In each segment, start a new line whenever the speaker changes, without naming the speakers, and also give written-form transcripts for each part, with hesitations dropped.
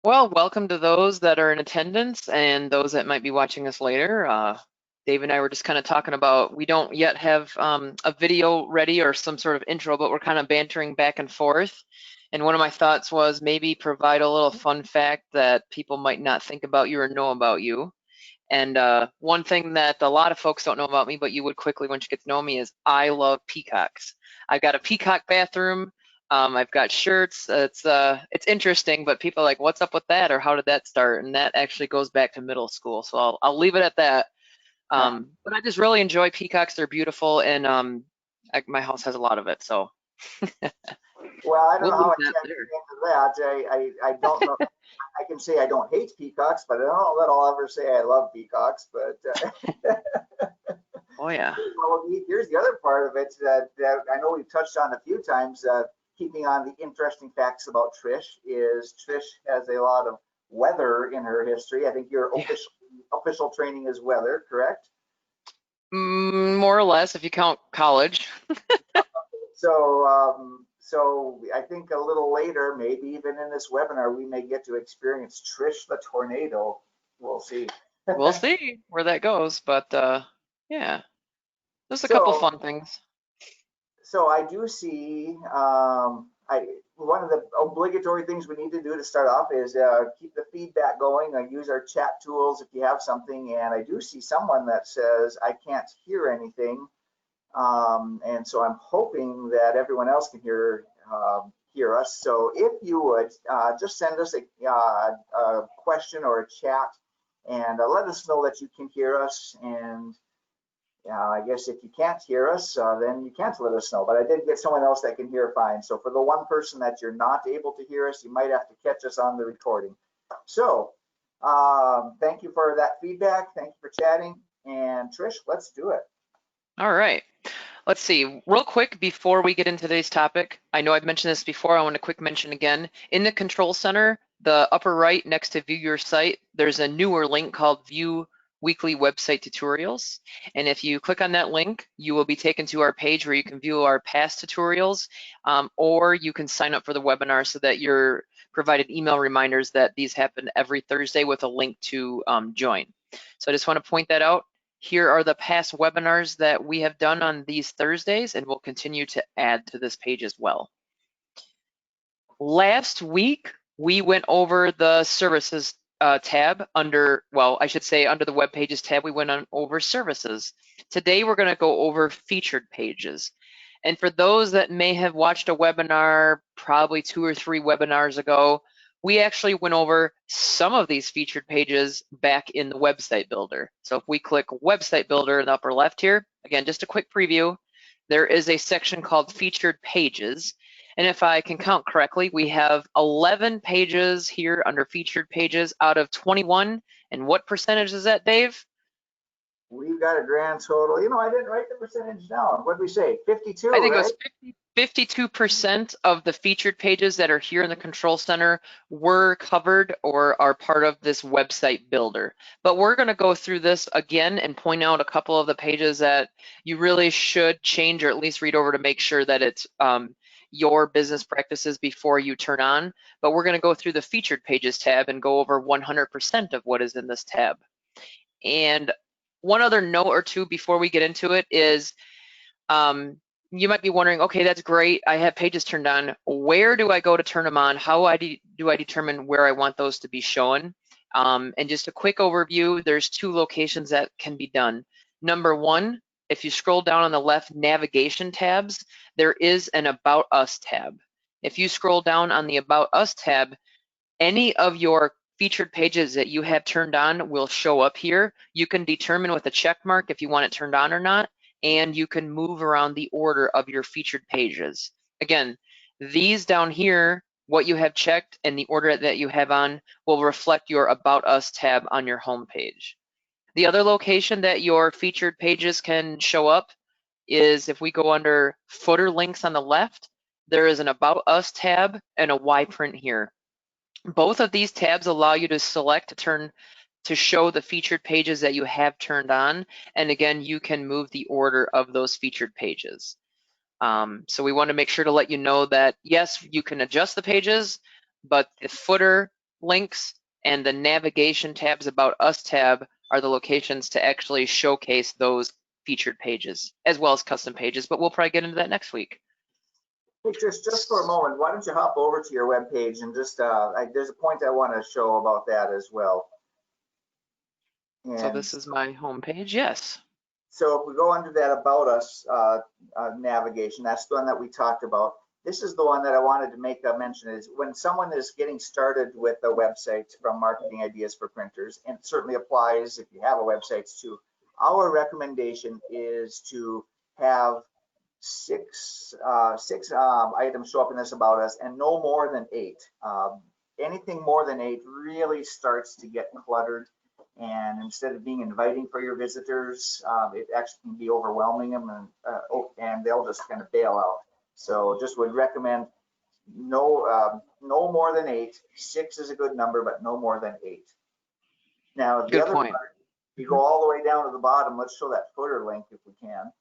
Well, welcome to those that are in attendance and those that might be watching us later. Dave and I were just kind of talking about, we don't yet have a video ready or some sort of intro, but we're kind of bantering back and forth. And one of my thoughts was maybe provide a little fun fact that people might not think about you or know about you. And one thing that a lot of folks don't know about me, but you would quickly once you get to know me, is I love peacocks. I've got a peacock bathroom. I've got shirts. It's interesting, but people are like, "What's up with that?" or "How did that start?" And that actually goes back to middle school. So I'll leave it at that. But I just really enjoy peacocks. They're beautiful, and my house has a lot of it. So
Well, I don't
we'll
know how
leave
I
that
tapped
there.
into that. I don't know. I can say I don't hate peacocks, but I don't know that I'll ever say I love peacocks. But
Oh yeah.
well, here's the other part of it that I know we've touched on a few times. Keeping on the interesting facts about Trish is Trish has a lot of weather in her history. I think your
Yeah.
official training is weather, correct?
More or less, if you count college.
So I think a little later, maybe even in this webinar, we may get to experience Trish the tornado. We'll see.
We'll see where that goes, but yeah, just a couple
So,
fun things.
so I do see. One of the obligatory things we need to do to start off is keep the feedback going. Use our chat tools if you have something. And I do see someone that says I can't hear anything. And so I'm hoping that everyone else can hear us. So if you would just send us a question or a chat and let us know that you can hear us. And I guess if you can't hear us, then you can't let us know. But I did get someone else that can hear fine. So for the one person that you're not able to hear us, you might have to catch us on the recording. So thank you for that feedback. Thank you for chatting. And Trish, let's do it.
All right. Let's see, real quick before we get into today's topic, I know I've mentioned this before, I want to quick mention again. In the control center, the upper right next to view your site, there's a newer link called view weekly website tutorials. And if you click on that link, you will be taken to our page where you can view our past tutorials, or you can sign up for the webinar so that you're provided email reminders that these happen every Thursday with a link to join. So I just want to point that out. Here are the past webinars that we have done on these Thursdays, and we'll continue to add to this page as well. Last week, we went over the services tab under, well, I should say under the web pages tab, we went on over services. Today, we're going to go over featured pages. And for those that may have watched a webinar probably 2 or 3 webinars ago, we actually went over some of these featured pages back in the website builder. So if we click website builder in the upper left here, again, just a quick preview, there is a section called featured pages. And if I can count correctly, we have 11 pages here under featured pages out of 21. And what percentage is that, Dave?
We've got a grand total. I didn't write the percentage down. What did we say? 52,
I think it
right?
was 52% of the featured pages that are here in the control center were covered or are part of this website builder. But we're going to go through this again and point out a couple of the pages that you really should change or at least read over to make sure that it's your business practices before you turn on. But we're going to go through the featured pages tab and go over 100% of what is in this tab. And one other note or two before we get into it is you might be wondering, okay, that's great. I have pages turned on. Where do I go to turn them on? How do I determine where I want those to be shown? And just a quick overview, there's 2 locations that can be done. Number 1, if you scroll down on the left navigation tabs, there is an About Us tab. If you scroll down on the About Us tab, any of your featured pages that you have turned on will show up here. You can determine with a check mark if you want it turned on or not, and you can move around the order of your featured pages. Again, these down here, what you have checked and the order that you have on will reflect your About Us tab on your home page. The other location that your featured pages can show up is if we go under footer links on the left, there is an About Us tab and a Y print here. Both of these tabs allow you to select to show the featured pages that you have turned on. And again, you can move the order of those featured pages. So we want to make sure to let you know that, yes, you can adjust the pages, but the footer links, and the navigation tabs, About Us tab, are the locations to actually showcase those featured pages, as well as custom pages, but we'll probably get into that next week.
Hey, Trish, just for a moment, why don't you hop over to your webpage and just, there's a point I want to show about that as well.
So
And
this is my home page, yes.
so if we go under that About Us navigation, that's the one that we talked about. This is the one that I wanted to make a mention is when someone is getting started with a website from Marketing Ideas for Printers, and it certainly applies if you have a website too, our recommendation is to have six items show up in this About Us and no more than 8. Anything more than 8 really starts to get cluttered. And instead of being inviting for your visitors, it actually can be overwhelming them, and they'll just kind of bail out. So just would recommend no more than 8. 6 is a good number, but no more than 8. Now the
Good
other
point.
part, you go all the way down to the bottom. Let's show that footer link if we can.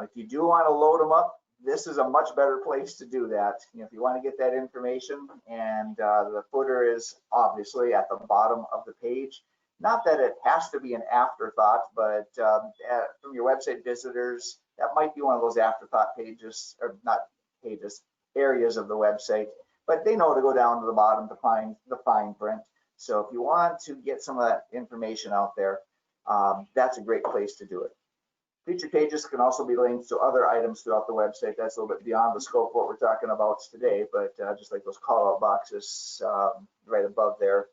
If you do want to load them up, this is a much better place to do that. If you want to get that information, and the footer is obviously at the bottom of the page. Not that it has to be an afterthought, but from your website visitors, that might be one of those afterthought pages, or not pages, areas of the website, but they know to go down to the bottom to find the fine print. So if you want to get some of that information out there, that's a great place to do it. Featured pages can also be linked to other items throughout the website. That's a little bit beyond the scope of what we're talking about today, but just like those call out boxes right above there.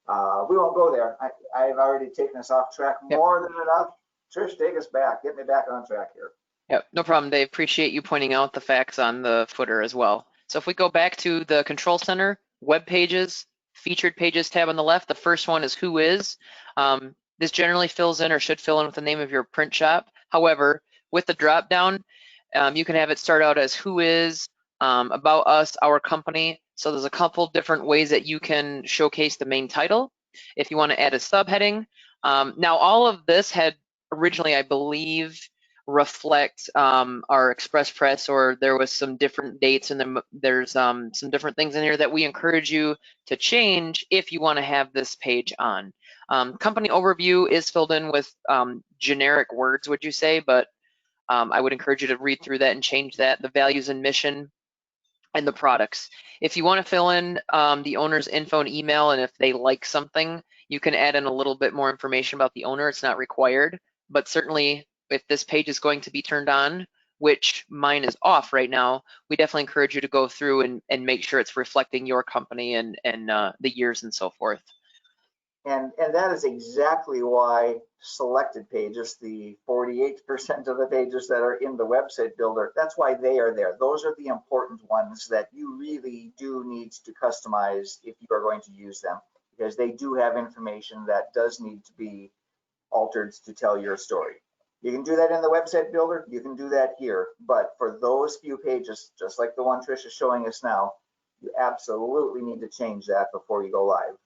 We won't go there. I've already taken us off track more than enough. Trish, take us back. Get me back on track here.
Yep, no problem, Dave. Appreciate you pointing out the facts on the footer as well. So if we go back to the Control Center, Web Pages, Featured Pages tab on the left, the first one is Who Is. This generally fills in or should fill in with the name of your print shop. However, with the drop down, you can have it start out as Who Is, About Us, Our Company. So there's a couple different ways that you can showcase the main title. If you want to add a subheading. Now all of this had originally, I believe, reflect our Express Press, or there was some different dates, and there's some different things in here that we encourage you to change if you want to have this page on. Company overview is filled in with generic words, would you say, but I would encourage you to read through that and change that. The values and mission and the products. If you want to fill in the owner's info and email, and if they like something, you can add in a little bit more information about the owner. It's not required, but certainly if this page is going to be turned on, which mine is off right now, we definitely encourage you to go through and make sure it's reflecting your company and the years and so forth.
And that is exactly why selected pages, the 48% of the pages that are in the website builder, that's why they are there. Those are the important ones that you really do need to customize if you are going to use them, because they do have information that does need to be altered to tell your story. You can do that in the website builder, you can do that here, but for those few pages, just like the one Trish is showing us now, you absolutely need to change that before you go live.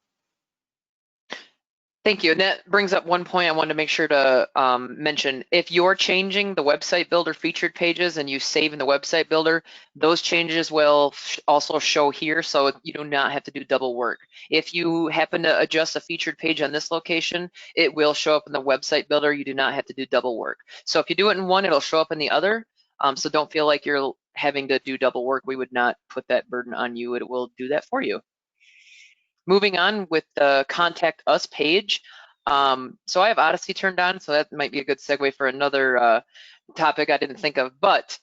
Thank you. And that brings up one point I wanted to make sure to mention. If you're changing the website builder featured pages and you save in the website builder, those changes will also show here, so you do not have to do double work. If you happen to adjust a featured page on this location, it will show up in the website builder. You do not have to do double work. So if you do it in one, it'll show up in the other. So don't feel like you're having to do double work. We would not put that burden on you. It will do that for you. Moving on with the Contact Us page. So I have Odyssey turned on, so that might be a good segue for another topic I didn't think of. But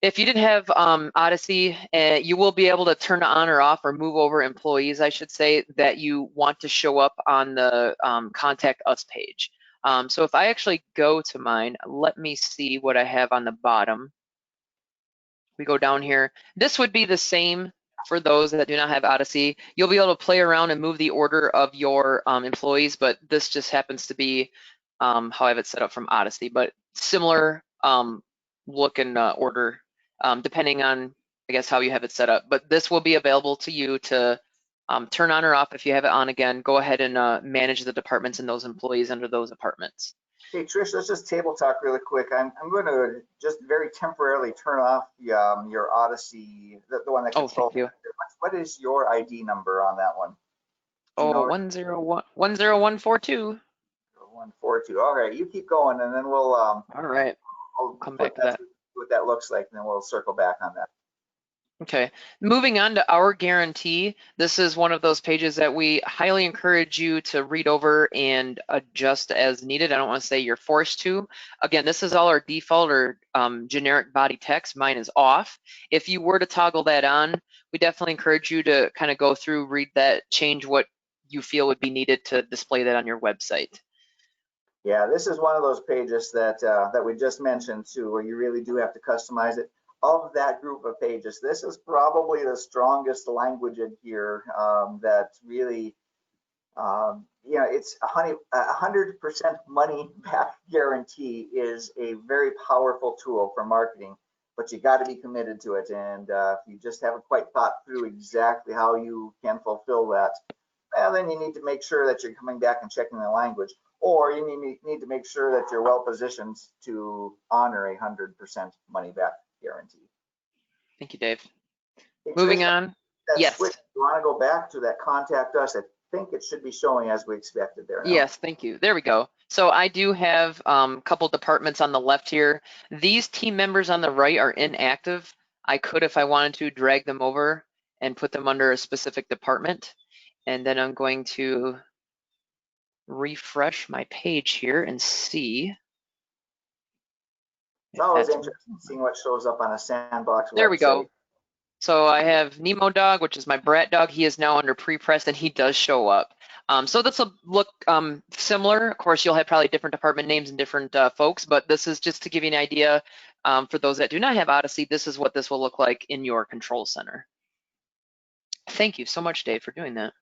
if you didn't have Odyssey, you will be able to turn on or off or move over employees, I should say, that you want to show up on the Contact Us page. So if I actually go to mine, let me see what I have on the bottom. We go down here. This would be the same for those that do not have Odyssey. You'll be able to play around and move the order of your employees, but this just happens to be how I have it set up from Odyssey, but similar look and order depending on, I guess, how you have it set up. But this will be available to you to turn on or off. If you have it on again, go ahead and manage the departments and those employees under those departments.
Hey, Trish, let's just table talk really quick. I'm going to just very temporarily turn off your Odyssey, the one that controls.
Thank you.
what is your ID number on that one? Do you
Oh,
know?
10142.
142. All right, you keep going, and then we'll
All right,
I'll
come
flip
back to
that
that.
through, what that looks like, and then we'll circle back on that.
Okay, moving on to our guarantee. This is one of those pages that we highly encourage you to read over and adjust as needed. I don't want to say you're forced to. Again, this is all our default or generic body text. Mine is off. If you were to toggle that on, we definitely encourage you to kind of go through, read that, change what you feel would be needed to display that on your website.
Yeah, this is one of those pages that that we just mentioned too, where you really do have to customize it. Of that group of pages, this is probably the strongest language in here that really, it's 100% money back guarantee is a very powerful tool for marketing, but you got to be committed to it. And if you just haven't quite thought through exactly how you can fulfill that, well, then you need to make sure that you're coming back and checking the language, or you need to make sure that you're well positioned to honor 100% money back guarantee.
Thank you, Dave.
Hey,
Moving
Trish,
on.
that
Yes.
switch, you want to go back to that contact us? I think it should be showing as we expected there now.
Yes, thank you. There we go. So I do have a couple departments on the left here. These team members on the right are inactive. I could, if I wanted to, drag them over and put them under a specific department. And then I'm going to refresh my page here and see.
It's always interesting seeing what shows up on a sandbox
There we
website.
go. So I have Nemo Dog, which is my brat dog. He is now under pre-press and he does show up. So this will look similar. Of course, you'll have probably different department names and different folks, but this is just to give you an idea. For those that do not have Odyssey, this is what this will look like in your control center. Thank you so much, Dave, for doing that.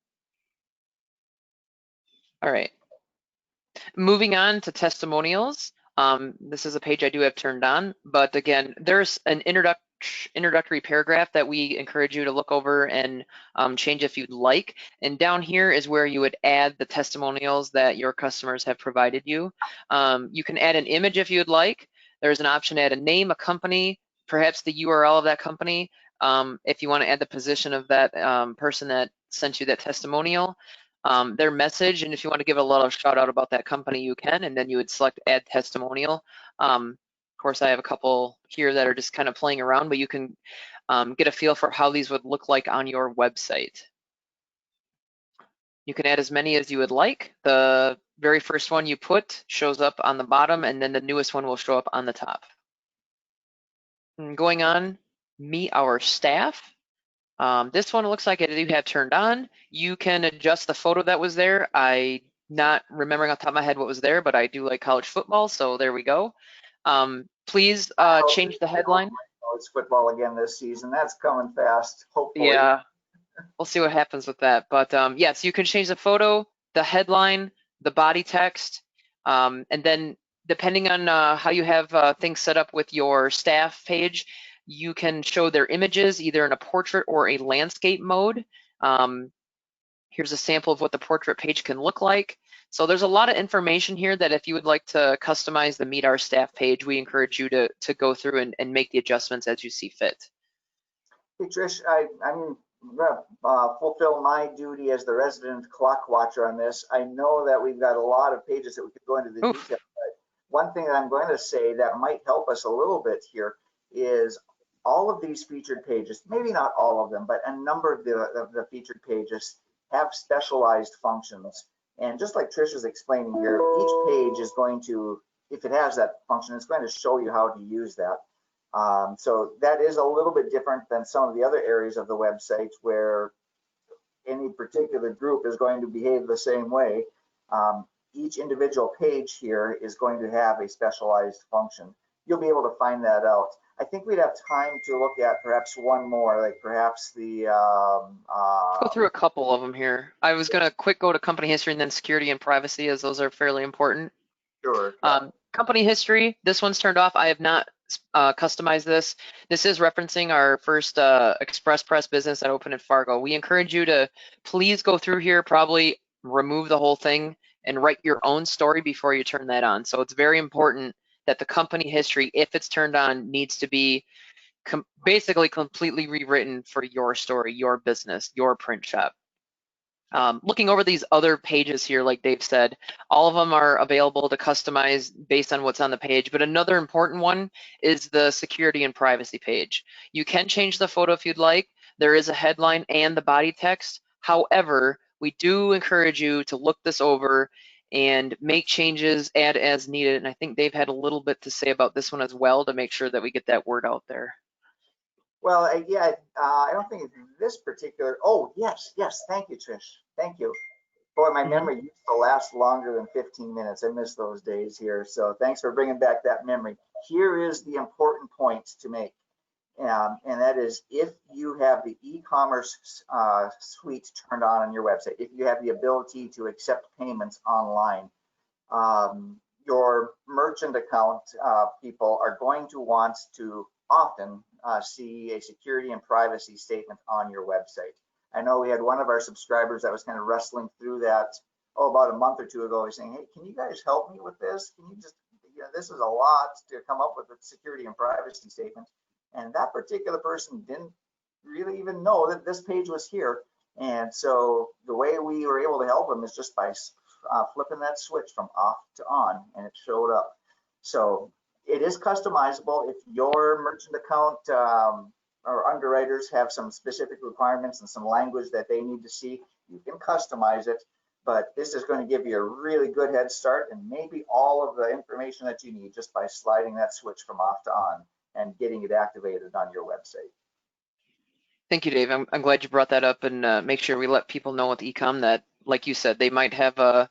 All right. Moving on to testimonials. This is a page I do have turned on, but again, there's an introductory paragraph that we encourage you to look over and change if you'd like. And down here is where you would add the testimonials that your customers have provided you. You can add an image if you'd like. There's an option to add a name, a company, perhaps the URL of that company. If you want to add the position of that person that sent you that testimonial. Their message, and if you want to give a little shout out about that company, you can, and then you would select add testimonial. Of course, I have a couple here that are just kind of playing around, but you can get a feel for how these would look like on your website. You can add as many as you would like. The very first one you put shows up on the bottom, and then the newest one will show up on the top. And going on, meet our staff. This one looks like it you have turned on. You can adjust the photo that was there. I not remembering off the top of my head what was there, but I do like college football, so there we go. Please change the headline.
It's football again this season. That's coming fast, hopefully.
Yeah, we'll see what happens with that. But yes, you can change the photo, the headline, the body text, and then depending on how you have things set up with your staff page, you can show their images either in a portrait or a landscape mode. Here's a sample of what the portrait page can look like. So there's a lot of information here that if you would like to customize the Meet Our Staff page, we encourage you to go through and make the adjustments as you see fit.
Hey, Trish, I'm going to fulfill my duty as the resident clock watcher on this. I know that we've got a lot of pages that we could go into the detail, but one thing that I'm going to say that might help us a little bit here is all of these featured pages, maybe not all of them, but a number of the featured pages have specialized functions. And just like Trish is explaining here, each page is going to, if it has that function, it's going to show you how to use that. So that is a little bit different than some of the other areas of the website where any particular group is going to behave the same way. Each individual page here is going to have a specialized function. You'll be able to find that out. I think we'd have time to look at perhaps one more, like perhaps the...
Let's go through a couple of them here. I was going to quick go to company history and then security and privacy, as those are fairly important.
Sure.
Company history, this one's turned off. I have not customized this. This is referencing our first Express Press business that opened in Fargo. We encourage you to please go through here, probably remove the whole thing and write your own story before you turn that on. So it's very important that the company history, if it's turned on, needs to be basically completely rewritten for your story, your business, your print shop. Looking over these other pages here, like Dave said, all of them are available to customize based on what's on the page, but another important one is the security and privacy page. You can change the photo if you'd like. There is a headline and the body text. However, we do encourage you to look this over and make changes, add as needed. And I think Dave had a little bit to say about this one as well to make sure that we get that word out there.
Well, yeah, I don't think this particular, oh, yes, thank you, Trish. Thank you. Boy, my memory used to last longer than 15 minutes. I miss those days here. So thanks for bringing back that memory. Here is the important points to make. And that is if you have the e-commerce suite turned on your website, if you have the ability to accept payments online, your merchant account people are going to want to often see a security and privacy statement on your website. I know we had one of our subscribers that was kind of wrestling through that, about a month or two ago. He's saying, hey, can you guys help me with this? Can you just, this is a lot to come up with a security and privacy statement. And that particular person didn't really even know that this page was here. And so the way we were able to help them is just by flipping that switch from off to on, and it showed up. So it is customizable. If your merchant account or underwriters have some specific requirements and some language that they need to see, you can customize it. But this is going to give you a really good head start and maybe all of the information that you need just by sliding that switch from off to on and getting it activated on your website.
Thank you, Dave. I'm glad you brought that up, and make sure we let people know with ecom that, like you said, they might have a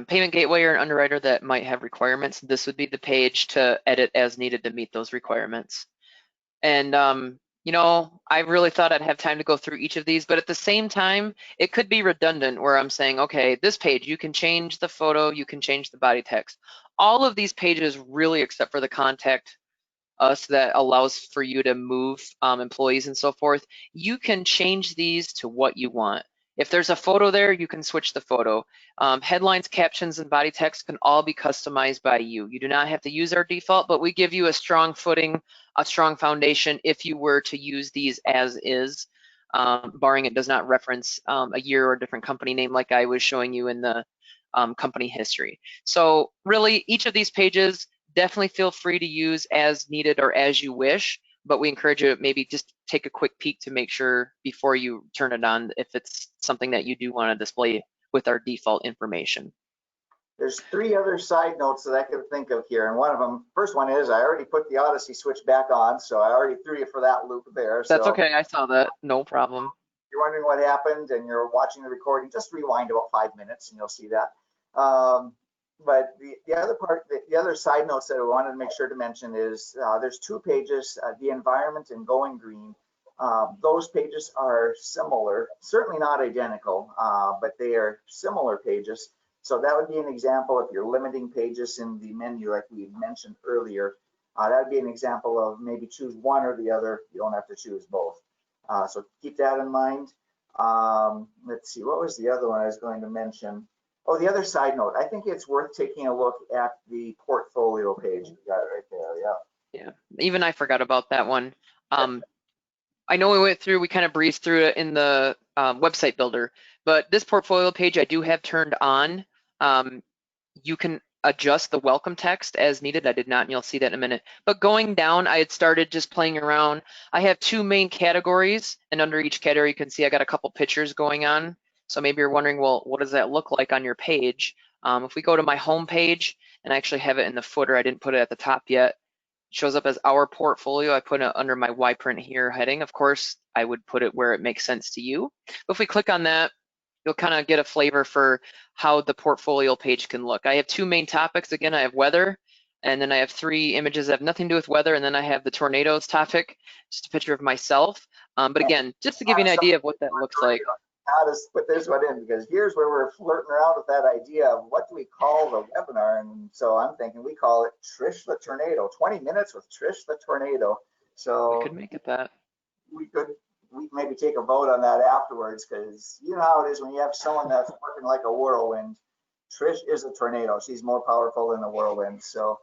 payment gateway or an underwriter that might have requirements. This would be the page to edit as needed to meet those requirements. And I really thought I'd have time to go through each of these, but at the same time, it could be redundant where I'm saying, okay, this page, you can change the photo, you can change the body text. All of these pages really, except for the contact us that allows for you to move employees and so forth, you can change these to what you want. If there's a photo there, you can switch the photo. Headlines, captions, and body text can all be customized by you. You do not have to use our default, but we give you a strong footing, a strong foundation if you were to use these as is, barring it does not reference a year or a different company name like I was showing you in the company history. So really, each of these pages, definitely feel free to use as needed or as you wish, but we encourage you to maybe just take a quick peek to make sure before you turn it on if it's something that you do want to display with our default information.
There's three other side notes that I could think of here, and one of them, first one is I already put the Odyssey switch back on, so I already threw you for that loop there.
That's
so
okay, I saw that, no problem.
You're wondering what happened and you're watching the recording, just rewind about 5 minutes and you'll see that. But the other part, the other side notes that I wanted to make sure to mention is there's two pages, the environment and going green. Those pages are similar, certainly not identical, but they are similar pages. So that would be an example if you're limiting pages in the menu like we mentioned earlier. That would be an example of maybe choose one or the other. You don't have to choose both. So keep that in mind. Let's see, what was the other one I was going to mention? Oh, the other side note, I think it's worth taking a look at the portfolio page. You got it right there, yeah.
Yeah, even I forgot about that one. I know we kind of breezed through it in the website builder, but this portfolio page I do have turned on. You can adjust the welcome text as needed. I did not, and you'll see that in a minute. But going down, I had started just playing around. I have two main categories, and under each category, you can see I got a couple pictures going on. So maybe you're wondering, well, what does that look like on your page? If we go to my home page, and I actually have it in the footer, I didn't put it at the top yet. It shows up as our portfolio. I put it under my Why Print Here heading. Of course, I would put it where it makes sense to you. But if we click on that, you'll kind of get a flavor for how the portfolio page can look. I have two main topics. Again, I have weather, and then I have three images that have nothing to do with weather, and then I have the tornadoes topic, just a picture of myself. But again, just to give you an idea of what that looks like.
How to put this one in, because here's where we're flirting around with that idea of what do we call the webinar, and so I'm thinking we call it Trish the Tornado, 20 minutes with Trish the Tornado. So
we could make it that.
We maybe take a vote on that afterwards, because you know how it is when you have someone that's working like a whirlwind. Trish is a tornado. She's more powerful than a whirlwind. So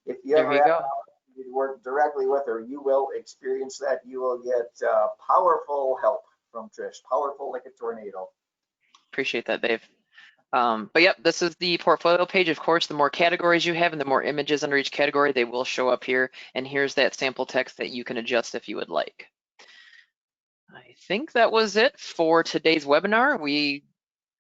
if you ever have You work directly with her, you will experience that. You will get powerful help from Trish, powerful like a tornado.
Appreciate that, Dave. But yep, this is the portfolio page. Of course, the more categories you have and the more images under each category, they will show up here. And here's that sample text that you can adjust if you would like. I think that was it for today's webinar. We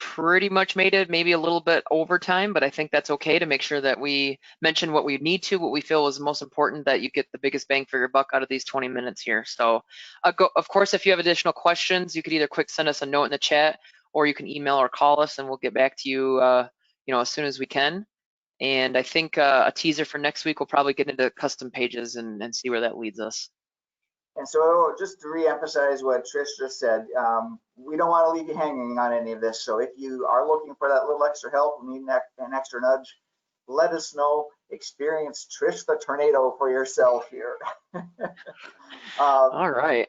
pretty much made it maybe a little bit over time, but I think that's okay to make sure that we mention what we need to, what we feel is most important, that you get the biggest bang for your buck out of these 20 minutes here. So of course, if you have additional questions, you could either quick send us a note in the chat, or you can email or call us and we'll get back to you, as soon as we can. And I think a teaser for next week, we'll probably get into custom pages and see where that leads us.
And so just to reemphasize what Trish just said, we don't want to leave you hanging on any of this. So if you are looking for that little extra help, need an extra nudge, let us know. Experience Trish the Tornado for yourself here.
All right.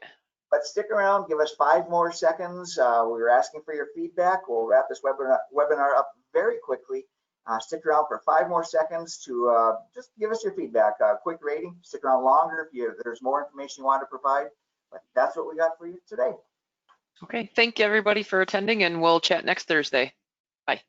But stick around, give us 5 more seconds. We're asking for your feedback. We'll wrap this webinar up very quickly. Stick around for 5 more seconds to just give us your feedback. Quick rating. Stick around longer if there's more information you want to provide. But that's what we got for you today.
Okay, thank you everybody for attending, and we'll chat next Thursday. Bye.